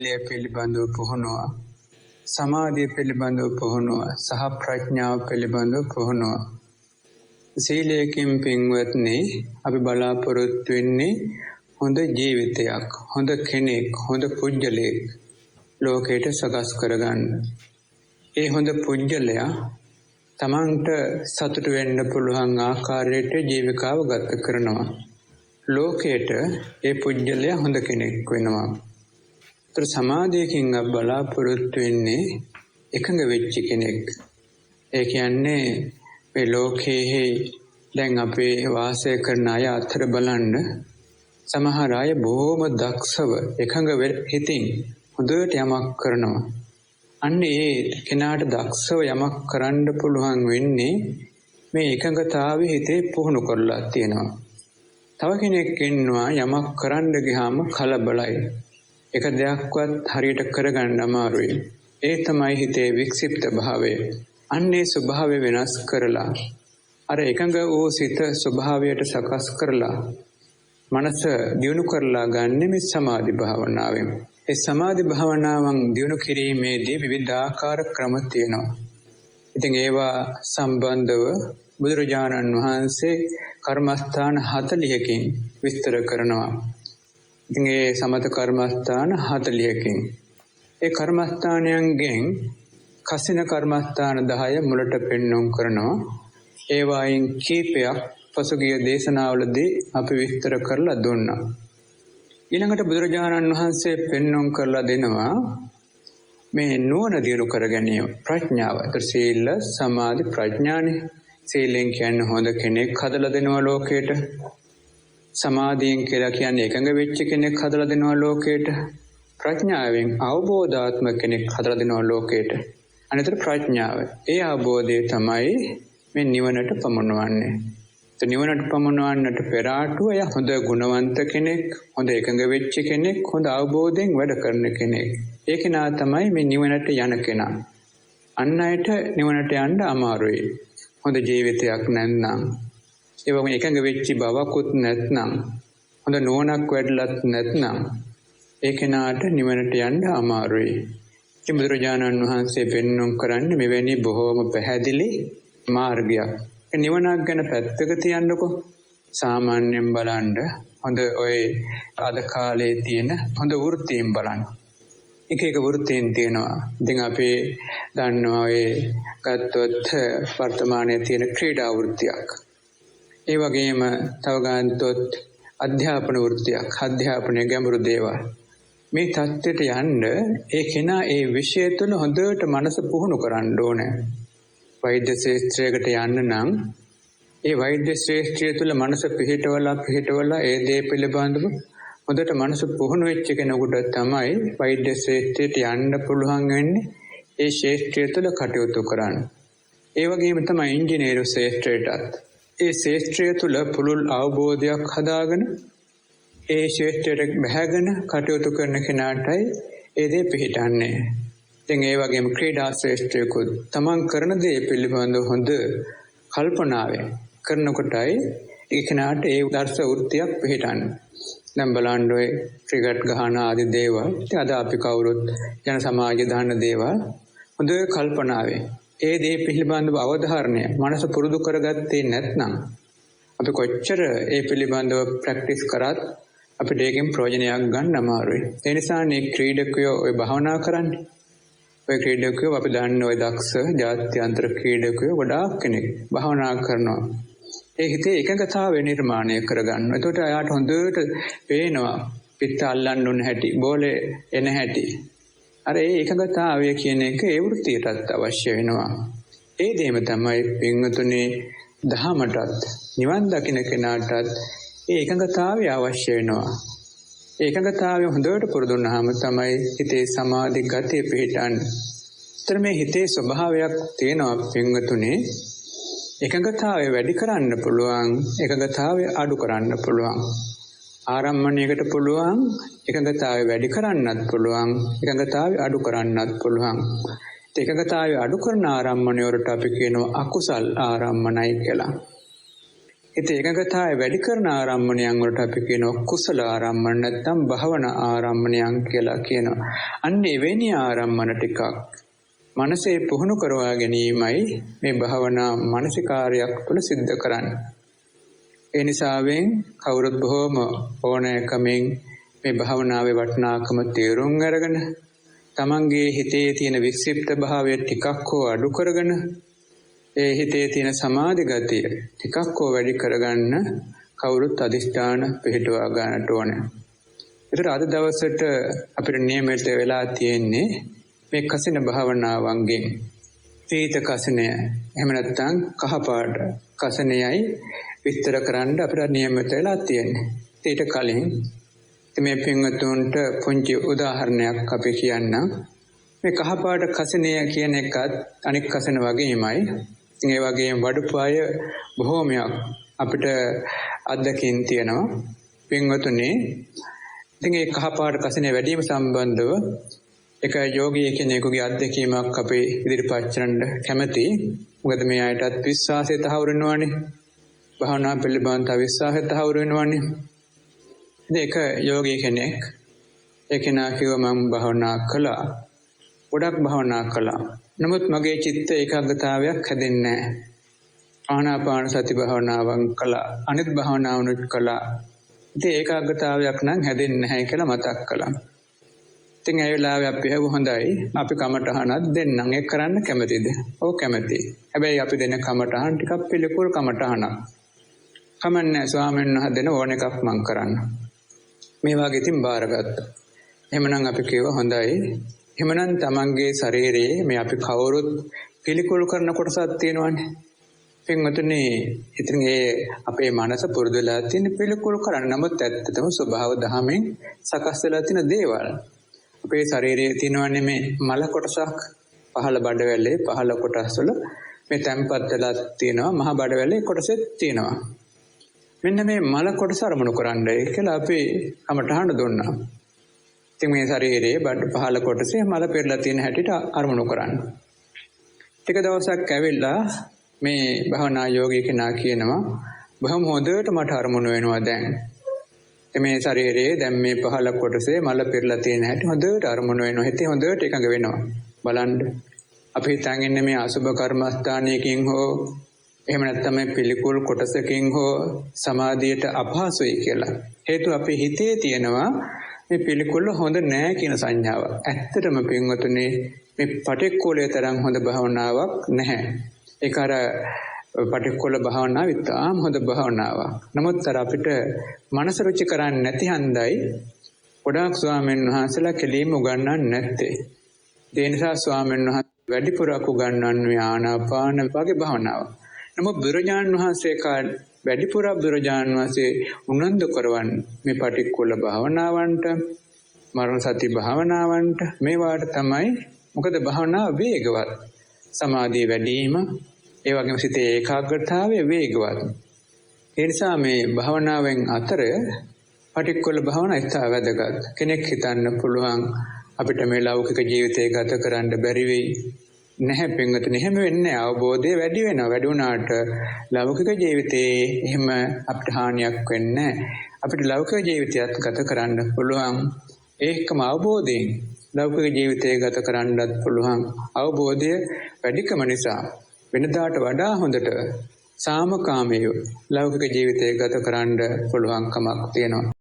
පිළිබඳව පුහුණුව, සමාධිය පිළිබඳව පුහුණුව, සහ ප්‍රඥාව පිළිබඳව පුහුණුව. සීලයෙන් පින්වත්නි අපි බලාපොරොත්තු වෙන්නේ හොඳ ජීවිතයක්, හොඳ කෙනෙක්, හොඳ පුජ්‍යලයක් ලෝකයට සකස් කරගන්න. ඒ හොඳ පුජ්‍යලයා තමන්ට සතුට වෙන්න පුළුවන් ආකාරයට ජීවිකාව ගත කරනවා. ලෝකයට ඒ පුජ්‍යලයා හොඳ කෙනෙක් වෙනවා. ඒතර සමාධියකින් අප බලාපොරොත්තු වෙන්නේ එකඟ වෙච්ච කෙනෙක්. ඒ කියන්නේ මේ ලෝකයේ දැන් අපේ වාසය කරන අය අතර බලන්න සමහර අය බොහොම දක්ෂව එකඟ හිතින් හොඳට යමක් කරනවා. අන්න ඒ කෙනාට දක්ෂව යමක් කරන්න පුළුවන් වෙන්නේ මේ එකඟතාවයේ හිතේ පුහුණු කරලා තියෙනවා. තව කෙනෙක් ඉන්නවා යමක් කරන්න ගියාම කලබලයි. එක දෙයක්වත් හරියට කරගන්න අමාරුයි. ඒ තමයි හිතේ වික්ෂිප්ත භාවය. අන්නේ ස්වභාවය වෙනස් කරලා අර එකඟ වූ සිත ස්වභාවයට සකස් කරලා මනස දියුණු කරලා ගන්න මේ සමාධි භාවනාවෙන්. ඒ සමාධි භාවනාවන් දියුණු කිරීමේදී විවිධාකාර ක්‍රම තියෙනවා. ඉතින් ඒවා සම්බන්ධව බුදුරජාණන් වහන්සේ කර්මස්ථාන 40කින් විස්තර කරනවා. ඉතින් ඒ සමත කර්මස්ථාන 40කින් ඒ කර්මස්ථානයන්ගෙන් කසින කර්මස්ථාන 10 මුලට පෙන්වුම් කරනවා. ඒ වයින් කීපයක් පසුගිය දේශනාවලදී අපි විස්තර කරලා දුන්නා. ඊළඟට බුදුරජාණන් වහන්සේ පෙන්වුම් කරලා දෙනවා මේ නුවණ දියුණු කර ගැනීම ප්‍රඥාව. ඒතර සීල සමාධි ප්‍රඥානේ. සීලෙන් කියන්නේ හොඳ කෙනෙක් හදලා දෙනවා ලෝකයට. සමාධියෙන් කියලා කියන්නේ එකඟ වෙච්ච කෙනෙක් හදලා දෙනවා ලෝකයට. ප්‍රඥාවෙන් අවබෝධාත්මක කෙනෙක් හදලා දෙනවා ලෝකයට. අනිතර ප්‍රඥාව. ඒ අවබෝධය තමයි මේ නිවනට පමුණවන්නේ. ඒ නිවනට පමුණවන්නට පෙර ආතුව එය හොඳ ගුණවන්ත කෙනෙක්, හොඳ එකඟ වෙච්ච කෙනෙක්, හොඳ අවබෝධයෙන් වැඩ කරන කෙනෙක්. ඒ කෙනා තමයි මේ නිවනට යන කෙනා. අන් අයට නිවනට යන්න අමාරුයි. හොඳ ජීවිතයක් නැත්නම්, ඒ වගේම එකඟ වෙච්ච බවකුත් නැත්නම්, හොඳ නුවණක් වැඩලත් නැත්නම් ඒ කෙනාට නිවනට යන්න අමාරුයි. ඉතින් බුදුරජාණන් වහන්සේ පෙන්වුම් කරන්නේ මෙවැනි බොහෝම පැහැදිලි මාර්ගයක්. නිවනක් ගැන පැත්තක තියන්නකො. සාමාන්‍යයෙන් බලන්න හොඳ ඔය අද කාලේ තියෙන හොඳ වෘත්තීන් බලන්න. එක එක වෘත්තීන් තියෙනවා. ඉතින් අපි දන්නවා ඔය ගත්තොත් වර්තමානයේ තියෙන ක්‍රීඩා වෘත්තියක්. ඒ වගේම තව ගන්නතොත් අධ්‍යාපන වෘත්තියක්. අධ්‍යාපනයේ ගැඹුරු දේවල්. මේ தත්ත්වයට යන්න ඒ කෙනා ඒ විෂය තුළ හොඳට මනස පුහුණු කරන්න ඕනේ. වෛද්‍ය ශාස්ත්‍රයකට යන්න නම් ඒ වෛද්‍ය ශාස්ත්‍රය තුළ මනස පිහිටවලා ඒ දේ පිළිබඳව හොඳට මනස පුහුණු වෙච්ච කෙනෙකුට තමයි වෛද්‍ය ශාස්ත්‍රයට යන්න පුළුවන් වෙන්නේ. ඒ ශාස්ත්‍රය තුළ කටයුතු කරන්න. ඒ වගේම තමයි ඉංජිනේරු ශාස්ත්‍රයටත් ඒ ශාස්ත්‍රය තුළ පුළුල් අවබෝධයක් හදාගෙන ඒ ශාස්ත්‍රයට බැහැගෙන කටයුතු කරන කෙනාටයි ඒ දේ පිහිටන්නේ. ඉතින් ඒ වගේම ක්‍රීඩා ශාස්ත්‍රයකුත් තමන් කරන දේ පිළිබඳව හොඳ කල්පනාවෙන් කරනකොටයි ඒ කෙනාට ඒ දර්ශ වෘත්තියක් පිහිටන්නේ. දැන් බලන්න ඔය ක්‍රිකට් ගහන ආදී දේවල් අද අපි කවුරුත් ජන සමාජය දාන දේවල් හොඳ කල්පනාවෙන් ඒ දේ පිළිබඳව අවධාරණය මනස පුරුදු කරගත්තේ නැත්නම් අපි කොච්චර ඒ පිළිබඳව ප්‍රැක්ටිස් කරත් අපිට ඒකෙන් ප්‍රයෝජනයක් ගන්න අමාරුයි. ඒ නිසා මේ ක්‍රීඩකයෝ ඔය භාවනා කරන්නේ. ඔය ක්‍රීඩකයෝ අපි දන්න ඔය දක්ෂ ජාත්‍යන්තර ක්‍රීඩකයෝ ගොඩාක් කෙනෙක් භාවනා කරනවා. ඒ හිතේ එකඟතාවය නිර්මාණය කරගන්න. එතකොට එයාට හොඳට පේනවා පිට අල්ලන්න උන හැටි, බෝලේ එන හැටි. අර ඒ එකඟතාවය කියන එක ඒ වෘත්තියටත් අවශ්‍ය වෙනවා. ඒ දෙයම තමයි පින්වතුනි දහමටත් නිවන් දකින්න කෙනාටත් ඒ එකඟතාවය අවශ්‍ය වෙනවා. ඒ එකඟතාවය හොඳට පුරුදු වුණාම තමයි හිතේ සමාධි ගතිය පිහිටන්නේ. ඒතර මේ හිතේ ස්වභාවයක් තියෙනවා පින්වතුනි. එකඟතාවය වැඩි කරන්න පුළුවන්, එකඟතාවය අඩු කරන්න පුළුවන්. ආරම්මණයකට පුළුවන් එකඟතාවය වැඩි කරන්නත් පුළුවන්, එකඟතාවය අඩු කරන්නත් පුළුවන්. එකඟතාවය අඩු කරන ආරම්මණය වලට අපි කියනවා අකුසල් ආරම්මණයි කියලා. හිත එකඟතාවය වැඩි කරන ආරම්මණයන් වලට අපි කියනවා කුසල ආරම්මණ නැත්නම් භවනා ආරම්මණයන් කියලා කියනවා. අන්න එවැනි ආරම්මණ ටිකක් මනසේ පුහුණු කරවා ගැනීමයි මේ භවනා මානසිකාරයක් තුළ සිද්ධ කරන්නේ. ඒ නිසාවෙන් කවුරුත් බොහොම ඕනෑකමින් මේ භවනාවේ වටිනාකම තේරුම් අරගෙන තමන්ගේ හිතේ තියෙන වික්ෂිප්ත භාවය ටිකක් හෝ අඩු කරගෙන ඒ හිතේ තියෙන සමාධි ගතිය ටිකක් හෝ වැඩි කරගන්න කවුරුත් අදිෂ්ඨාන පිළිටුවා ගන්නට ඕනේ. ඒතර අද දවසට අපිට නියමිත වෙලා තියෙන්නේ මේ කසින භාවනාවන්ගෙන් පීත කසිනය එහෙම නැත්නම් කහපාට කසිනයයි විස්තර කරන්න අපිට නියමිත වෙලා තියෙන්නේ. ඊට කලින් මේ පින්වතුන්ට පුංචි උදාහරණයක් අපි කියන්නම්. මේ කහපාට කසිනය කියන එකත් අනික් කසින වගේමයි. ඒ වගේම වඩුපාය බොහෝමයක් අපිට අත්දකින් තියෙනවා. පින්වතුනි, ඉතින් මේ කහපාට කසිනේ වැඩිම සම්බන්ධව එක යෝගී කෙනෙකුගේ අත්දැකීමක් අපි ඉදිරිපත් කරන්න කැමතියි. මොකද මේ අයටත් විශ්වාසය තහවුරු වෙනවානේ. භාවනා පිළිබඳ විශ්වාසය තහවුරු වෙනවානේ. දෙක යෝගී කෙනෙක් ඒ කෙනා කිව්වා මම භාවනා කළා. ගොඩක් භාවනා කළා. නමුත් මගේ චිත්ත ඒකාග්‍රතාවයක් හැදෙන්නේ නැහැ. ආනාපාන සති භාවනාවන් කළා. අනිත් භාවනාවනුත් කළා. ඉතින් ඒකාග්‍රතාවයක් නම් හැදෙන්නේ නැහැ කියලා මතක් කළා. ඉතින් ඒ වෙලාවේ අපි හොඳයි අපි කමටහනක් දෙන්නම්. ඒක කරන්න කැමතිද? ඔව් කැමතියි. හැබැයි අපි දෙන කමටහන් ටිකක් පිළිකුල් කමටහනක්. කමන්නේ ස්වාමීන් වහන්සේ දෙන ඕන එකක් මං කරන්න. මේ වගේ ඉතින් බාරගත්තා. එහෙමනම් අපි කියවා හොඳයි. එහෙමනම් තමන්ගේ ශරීරයේ මේ අපි කවුරුත් පිළිකුල් කරන කොටසක් තියෙනවානේ. පින්වතුනි, ඉතින් ඒ අපේ මනස පුරුදුලා තියෙන පිළිකුල් කරන්න. නමුත් ඇත්තටම ස්වභාව දහමෙන් සකස් වෙලා තියෙන දේවල්. අපේ ශරීරයේ තියෙනවනේ මේ මල කොටසක් පහළ බඩවැලේ පහළ කොටස් වල මේ තැම්පත් වෙලා තියෙනවා. මහ බඩවැලේ කොටසෙත් තියෙනවා. මෙන්න මේ මල කොටස අරමුණු කරන්නයි කියලා අපි කමටහන දුන්නා. ඉතින් මේ ශරීරයේ බඩ පහළ කොටසේ මල පෙරලා තියෙන හැටියට අරමුණු කරන්න. ටික දවසක් ඇවිල්ලා මේ භවනා යෝගී කෙනා කියනවා බොහොම හොඳට මට අරමුණු වෙනවා දැන්. මේ ශරීරයේ දැන් මේ පහළ කොටසේ මල පෙරලා තියෙන හැටි හොඳට අරමුණු වෙනවා. හිතේ හොඳට එකඟ වෙනවා. බලන්න. අපි හිතන් ඉන්නේ මේ අසුබ කර්මස්ථානයකින් හෝ එහෙම නැත්නම් මේ පිළිකුල් කොටසකින් හෝ සමාධියට අපහසුයි කියලා. හේතුව අපේ හිතේ තියෙනවා මේ පිළිකුල හොඳ නෑ කියන සංඥාව. ඇත්තටම පින්වතුනි මේ පටික්කුලයේ තරම් හොඳ භාවනාවක් නැහැ. ඒක අර පටික්කුල භාවනාව ඉතාම හොඳ භාවනාවක්. නමුත් අර අපිට මනස රුචි කරන්නේ නැති හන්දයි ගොඩාක් ස්වාමීන් වහන්සේලා කෙලින්ම උගන්වන්නේ නැත්තේ. ඒ නිසා ස්වාමීන් වහන්සේ වැඩිපුරක් උගන්වන්නේ ආනාපාන වගේ භාවනාවක්. නමුත් බුදුරජාණන් වහන්සේ වැඩිපුර බුදුරජාණන් වහන්සේ උනන්දු කරවන්නේ මේ පටික්කුල භාවනාවන්ට, මරණ සති භාවනාවන්ට මේවාට තමයි. මොකද භාවනාව වේගවත්. සමාධිය වැඩිම, ඒ වගේම සිතේ ඒකාග්‍රතාවය වේගවත්. ඒ නිසා මේ භාවනාවෙන් අතර පටික්කුල භාවනාව ඉතා වැදගත්. කෙනෙක් හිතන්න පුළුවන් අපිට මේ ලෞකික ජීවිතය ගත කරන්න බැරි වෙයි. නැහැ පින්වතුනි, එහෙම වෙන්නේ නැහැ. අවබෝධය වැඩි වෙනවා. වැඩි වුණාට ලෞකික ජීවිතේ එහෙම අපිට හානියක් වෙන්නේ නැහැ. අපිට ලෞකික ජීවිතයත් ගත කරන්න පුළුවන්. ඒකම අවබෝධයෙන් ලෞකික ජීවිතය ගත කරන්නත් පුළුවන්. අවබෝධය වැඩිකම නිසා වෙනදාට වඩා හොඳට සාමකාමීව ලෞකික ජීවිතය ගත කරන්න පුළුවන්කමක් තියෙනවා.